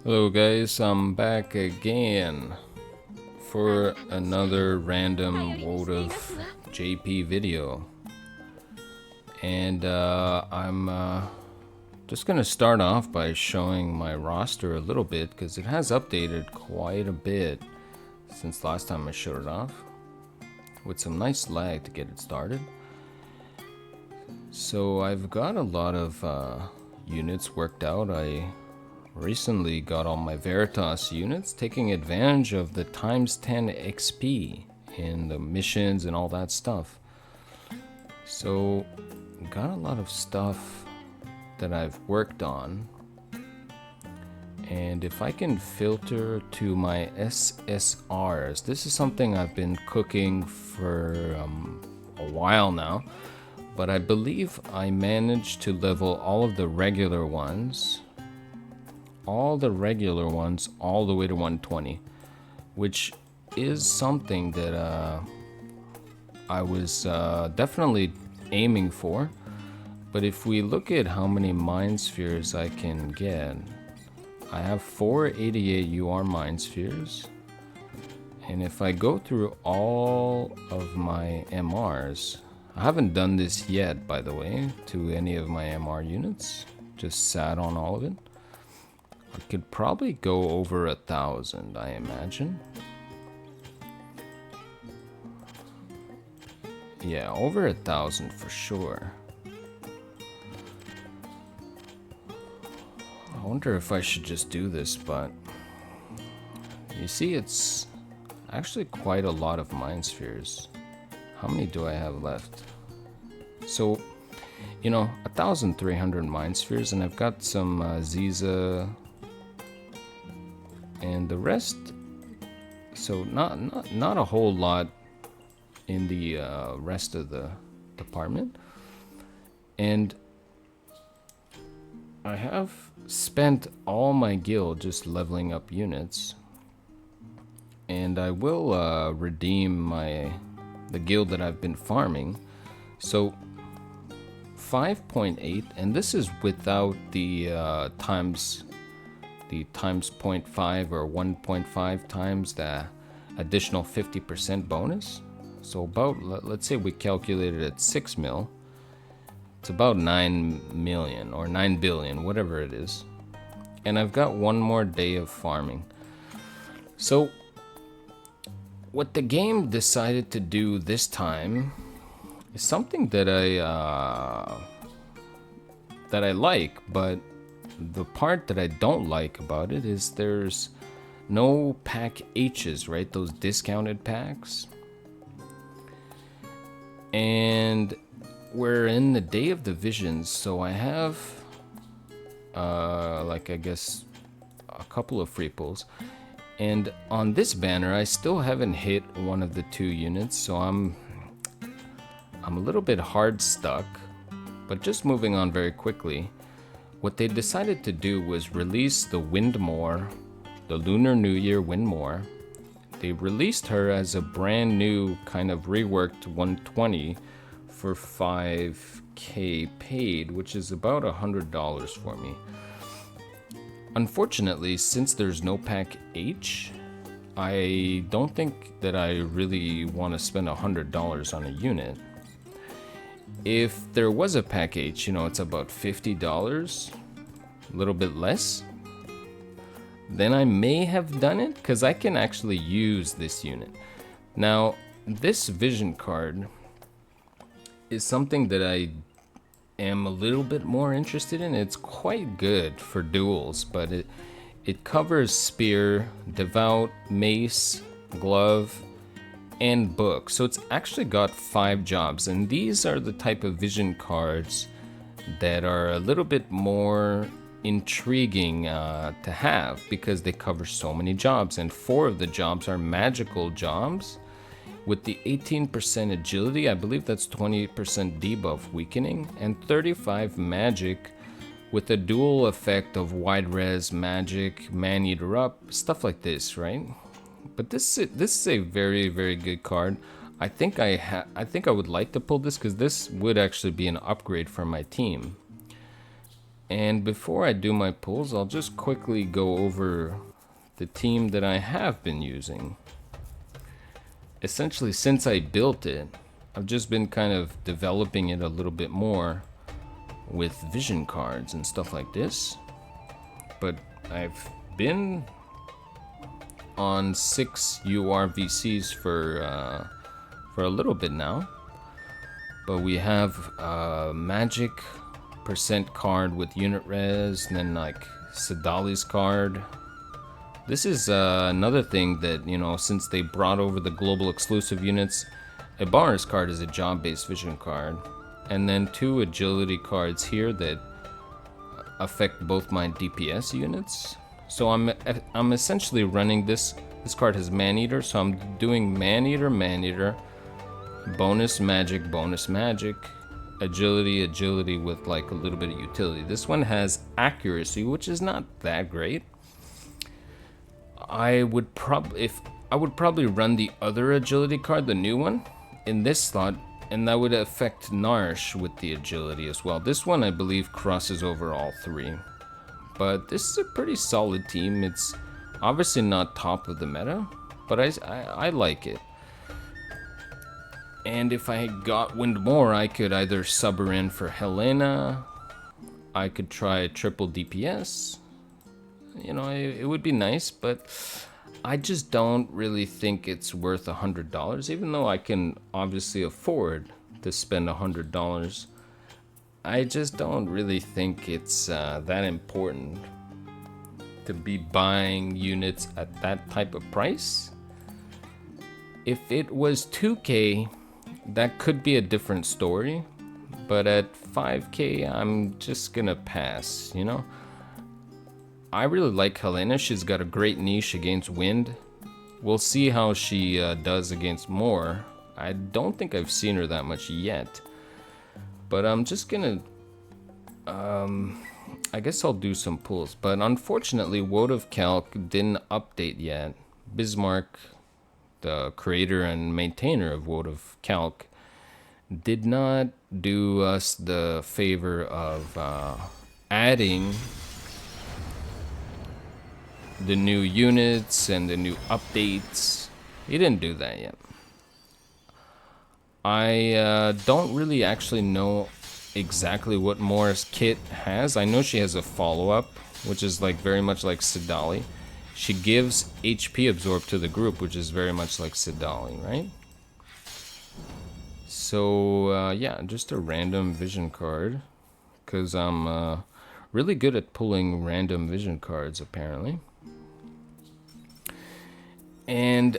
Hello guys, I'm back again for another random WOTV JP video. And I'm just going to start off by showing my roster a little bit because it has updated quite a bit since last time I showed it off, with some nice lag to get it started. So I've got a lot of units worked out. I recently got all my Veritas units, taking advantage of the times 10 XP in the missions and all that stuff. So got a lot of stuff that I've worked on, and if I can filter to my SSRs, this is something I've been cooking for a while now, but I believe I managed to level all of the regular ones all the way to 120, which is something that I was definitely aiming for. But if we look at how many mind spheres I can get, I have 488 UR mind spheres, and if I go through all of my MRs, I haven't done this yet, by the way, to any of my MR units, just sat on all of it. I could probably go over 1,000, I imagine. Yeah, over 1,000 for sure. I wonder if I should just do this, but you see, it's actually quite a lot of mind spheres. How many do I have left? So, 1,300 mind spheres, and I've got some Ziza and the rest. So not a whole lot in the rest of the department, and I have spent all my guild just leveling up units, and I will redeem the guild that I've been farming. So 5.8, and this is without the times 0.5 or 1.5 times the additional 50% bonus. So about, let's say we calculated at 6 mil, it's about 9 million or 9 billion, whatever it is. And I've got one more day of farming. So what the game decided to do this time is something that I like, but the part that I don't like about it is there's no pack H's, right? Those discounted packs. And we're in the Day of the Visions, so I have I guess a couple of free pulls. And on this banner, I still haven't hit one of the 2 units, so I'm a little bit hard stuck. But just moving on very quickly, what they decided to do was release the Windmore, the Lunar New Year Windmore. They released her as a brand new kind of reworked 120 for 5k paid, which is about $100 for me. Unfortunately, since there's no pack H, I don't think that I really want to spend $100 on a unit. If there was a pack H, it's about $50, a little bit less, then I may have done it, because I can actually use this unit. Now, this vision card is something that I am a little bit more interested in. It's quite good for duels, but it covers spear, devout, mace, glove, and book. So it's actually got 5 jobs, and these are the type of vision cards that are a little bit more intriguing to have, because they cover so many jobs, and 4 of the jobs are magical jobs with the 18% agility. I believe that's 20% debuff weakening, and 35 magic with a dual effect of wide res magic, man eater up, stuff like this, right? But this is a very, very good card. I think I would like to pull this, because this would actually be an upgrade for my team. And before I do my pulls, I'll just quickly go over the team that I have been using. Essentially, since I built it, I've just been kind of developing it a little bit more with vision cards and stuff like this. But I've been on 6 URVCs for a little bit now. But we have a magic percent card with unit res, and then like Sedali's card. This is another thing that, you know, since they brought over the global exclusive units, Ibarra's card is a job-based vision card. And then 2 agility cards here that affect both my DPS units. So I'm essentially running this. This card has Man-Eater, so I'm doing Man-Eater, Man-Eater, bonus magic, agility with like a little bit of utility. This one has accuracy, which is not that great. I would probably run the other agility card, the new one, in this slot, and that would affect Narsh with the agility as well. This one I believe crosses over all 3. But this is a pretty solid team. It's obviously not top of the meta, but I like it. And if I got wind more, I could either sub her in for Helena. I could try triple DPS. You know, it would be nice, but I just don't really think it's worth $100, even though I can obviously afford to spend $100. I just don't really think it's that important to be buying units at that type of price. If it was 2K, that could be a different story, but at 5K, I'm just gonna pass, you know? I really like Helena. She's got a great niche against wind. We'll see how she does against more. I don't think I've seen her that much yet, but I'm just gonna, I guess I'll do some pulls. But unfortunately, WOTV Calc didn't update yet. Bismarck, the creator and maintainer of WOTV Calc, did not do us the favor of adding the new units and the new updates. He didn't do that yet. I don't really actually know exactly what Mora's kit has. I know she has a follow-up, which is like very much like Sedali. She gives HP absorb to the group, which is very much like Sedali, right? So yeah, just a random vision card, because I'm really good at pulling random vision cards apparently. And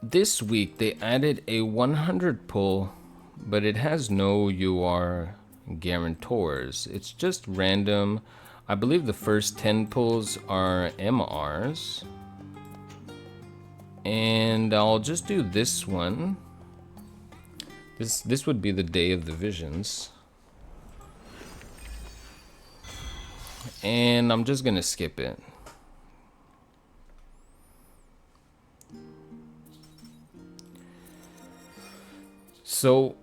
this week they added a 100 pull, but it has no UR guarantors. It's just random. I believe the first 10 pulls are MRs. And I'll just do this one. This would be the day of the visions. And I'm just gonna skip it. So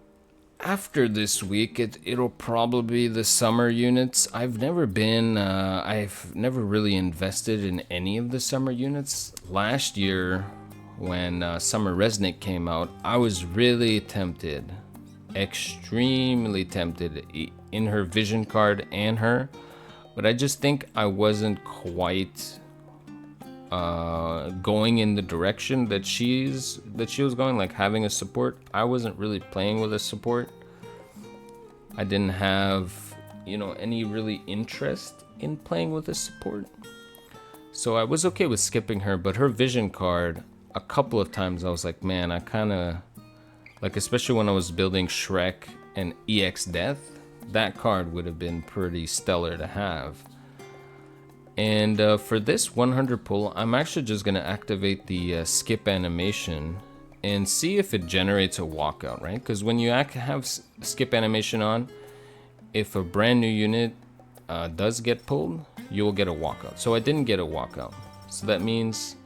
after this week, it'll probably be the summer units. I've never really invested in any of the summer units. Last year, when Summer Resnick came out, I was really tempted, extremely tempted in her vision card and her, but I just think I wasn't quite going in the direction that she was going, like having a support. I wasn't really playing with a support. I didn't have, you know, any really interest in playing with a support. So I was okay with skipping her, but her vision card, a couple of times I was like, man, I kind of, like, especially when I was building Shrek and EX Death, that card would have been pretty stellar to have. And for this 100 pull, I'm actually just going to activate the skip animation and see if it generates a walkout, right? Because when you have skip animation on, if a brand new unit does get pulled, you will get a walkout. So I didn't get a walkout. So that means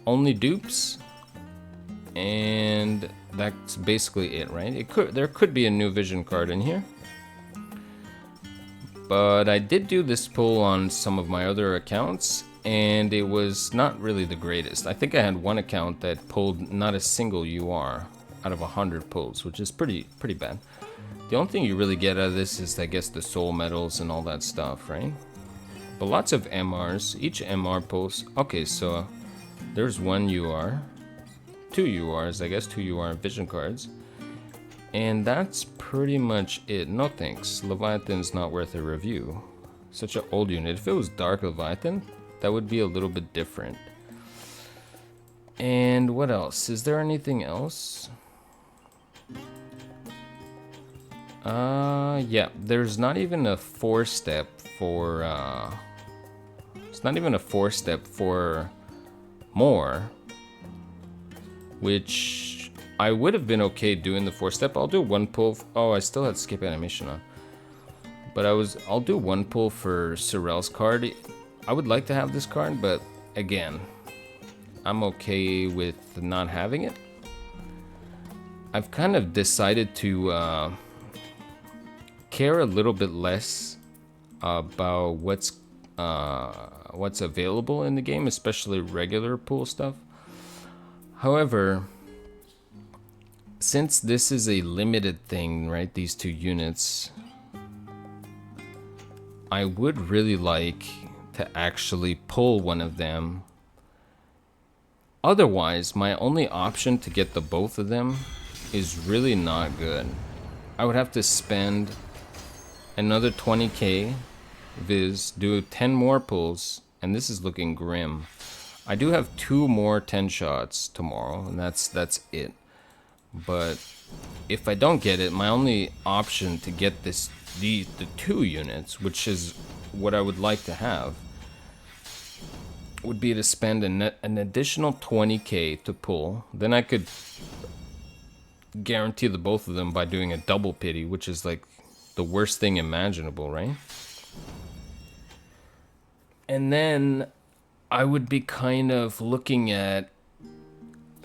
only dupes, and that's basically it, right? There could be a new vision card in here. But I did do this pull on some of my other accounts, and it was not really the greatest. I think I had one account that pulled not a single UR out of 100 pulls, which is pretty bad. The only thing you really get out of this is, I guess, the soul medals and all that stuff, right? But lots of MRs. Each MR pulls. Okay, so there's one UR, two URs, I guess, two UR vision cards. And that's pretty much it. No thanks. Leviathan's not worth a review. Such an old unit. If it was Dark Leviathan, that would be a little bit different. And what else? Is there anything else? Yeah. There's not even a 4-step for, it's not even a 4-step for more, which I would have been okay doing the 4-step. I'll do one pull. Oh, I still had skip animation on. But I'll do one pull for Sorel's card. I would like to have this card, but again, I'm okay with not having it. I've kind of decided to care a little bit less about what's available in the game, especially regular pool stuff. However, since this is a limited thing, right, these two units, I would really like to actually pull one of them. Otherwise, my only option to get the both of them is really not good. I would have to spend another 20k viz, do 10 more pulls, and this is looking grim. I do have 2 more 10 shots tomorrow, and that's it. But if I don't get it, my only option to get the 2 units, which is what I would like to have, would be to spend an additional 20k to pull. Then I could guarantee the both of them by doing a double pity, which is like the worst thing imaginable, right? And then I would be kind of looking at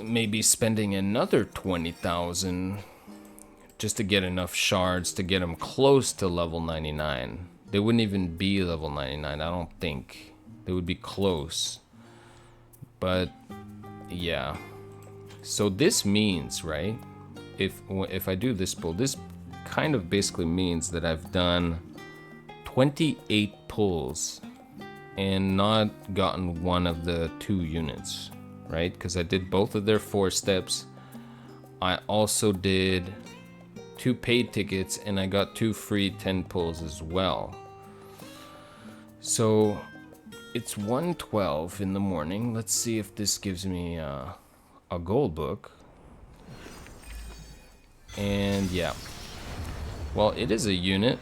maybe spending another 20,000 just to get enough shards to get them close to level 99. They wouldn't even be level 99, I don't think. They would be close. But yeah. So this means, right? If I do this pull, this kind of basically means that I've done 28 pulls and not gotten one of the 2 units, right? Because I did both of their 4 steps. I also did 2 paid tickets, and I got 2 free 10 pulls as well. So it's 1:12 in the morning. Let's see if this gives me a gold book. And yeah, well, it is a unit.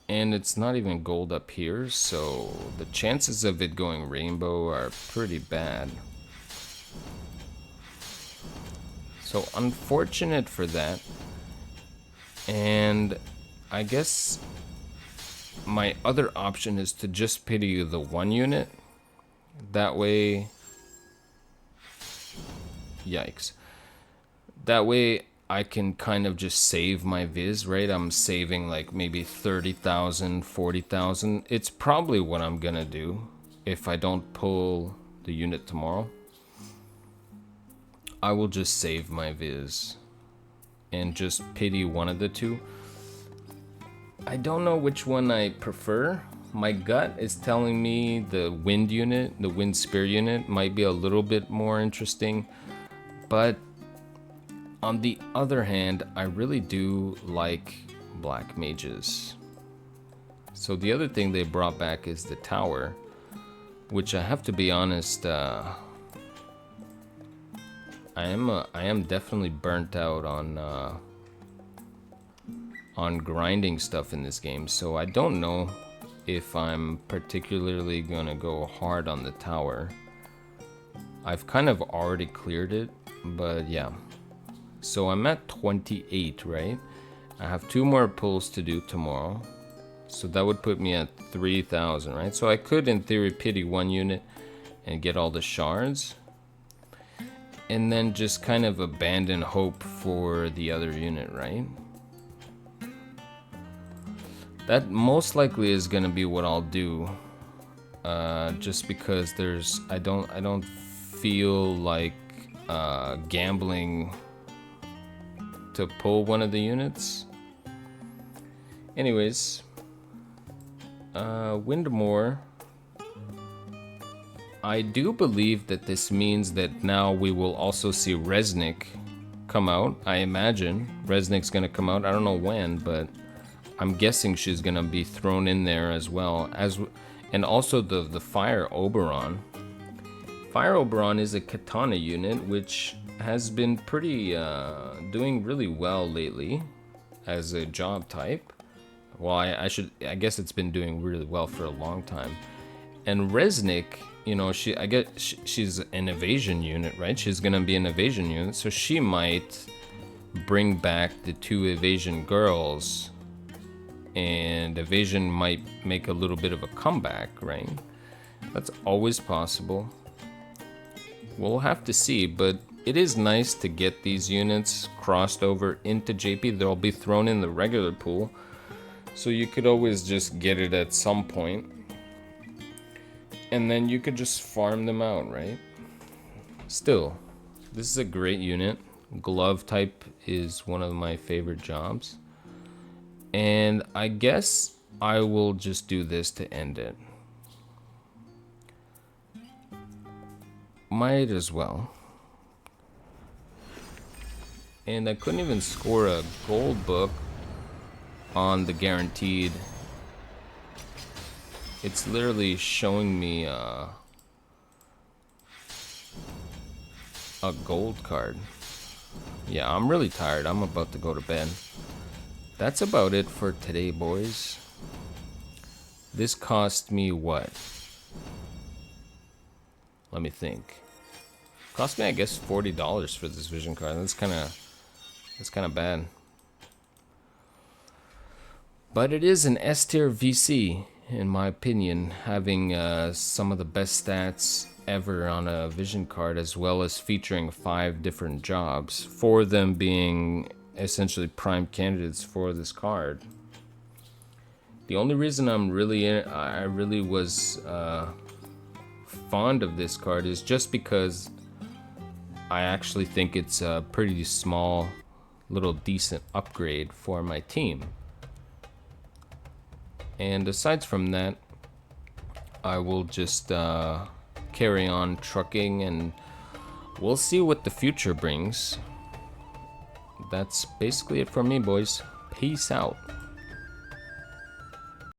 And it's not even gold up here, so the chances of it going rainbow are pretty bad. So unfortunate for that. And I guess my other option is to just pity the 1 unit. That way, yikes. That way I can kind of just save my viz, right? I'm saving like maybe 30,000, 40,000. It's probably what I'm gonna do if I don't pull the unit tomorrow. I will just save my viz and just pity one of the 2. I don't know which one I prefer. My gut is telling me the wind unit, the wind spear unit, might be a little bit more interesting, but on the other hand, I really do like black mages. So the other thing they brought back is the tower, which I have to be honest, I am definitely burnt out on grinding stuff in this game. So I don't know if I'm particularly gonna go hard on the tower. I've kind of already cleared it, but yeah. So I'm at 28, right? I have 2 more pulls to do tomorrow. So that would put me at 3,000, right? So I could, in theory, pity 1 unit and get all the shards. and then just kind of abandon hope for the other unit, right? That most likely is gonna be what I'll do, just because I don't feel like gambling to pull one of the units. Anyways, Windmore. I do believe that this means that now we will also see Resnick come out. I imagine Resnick's gonna come out. I don't know when, but I'm guessing she's gonna be thrown in there as well as, and also the Fire Oberon. Fire Oberon is a katana unit which has been pretty doing really well lately as a job type. Well, I guess it's been doing really well for a long time. And Resnick, you know, she's an evasion unit, right? She's gonna be an evasion unit, so she might bring back the 2 evasion girls, and evasion might make a little bit of a comeback, right? That's always possible. We'll have to see, but it is nice to get these units crossed over into JP. They'll be thrown in the regular pool, so you could always just get it at some point. And then you could just farm them out, right? Still, this is a great unit. Glove type is one of my favorite jobs. And I guess I will just do this to end it. Might as well. And I couldn't even score a gold book on the guaranteed. It's literally showing me a gold card. Yeah, I'm really tired. I'm about to go to bed. That's about it for today, boys. This cost me what? Let me think. Cost me, I guess, $40 for this vision card. That's kind of bad. But it is an S tier VC, in my opinion, having some of the best stats ever on a vision card, as well as featuring 5 different jobs, 4 of them being essentially prime candidates for this card. The only reason I really was fond of this card is just because I actually think it's a pretty small, little decent upgrade for my team. And aside from that, I will just carry on trucking, and we'll see what the future brings. That's basically it for me, boys. Peace out.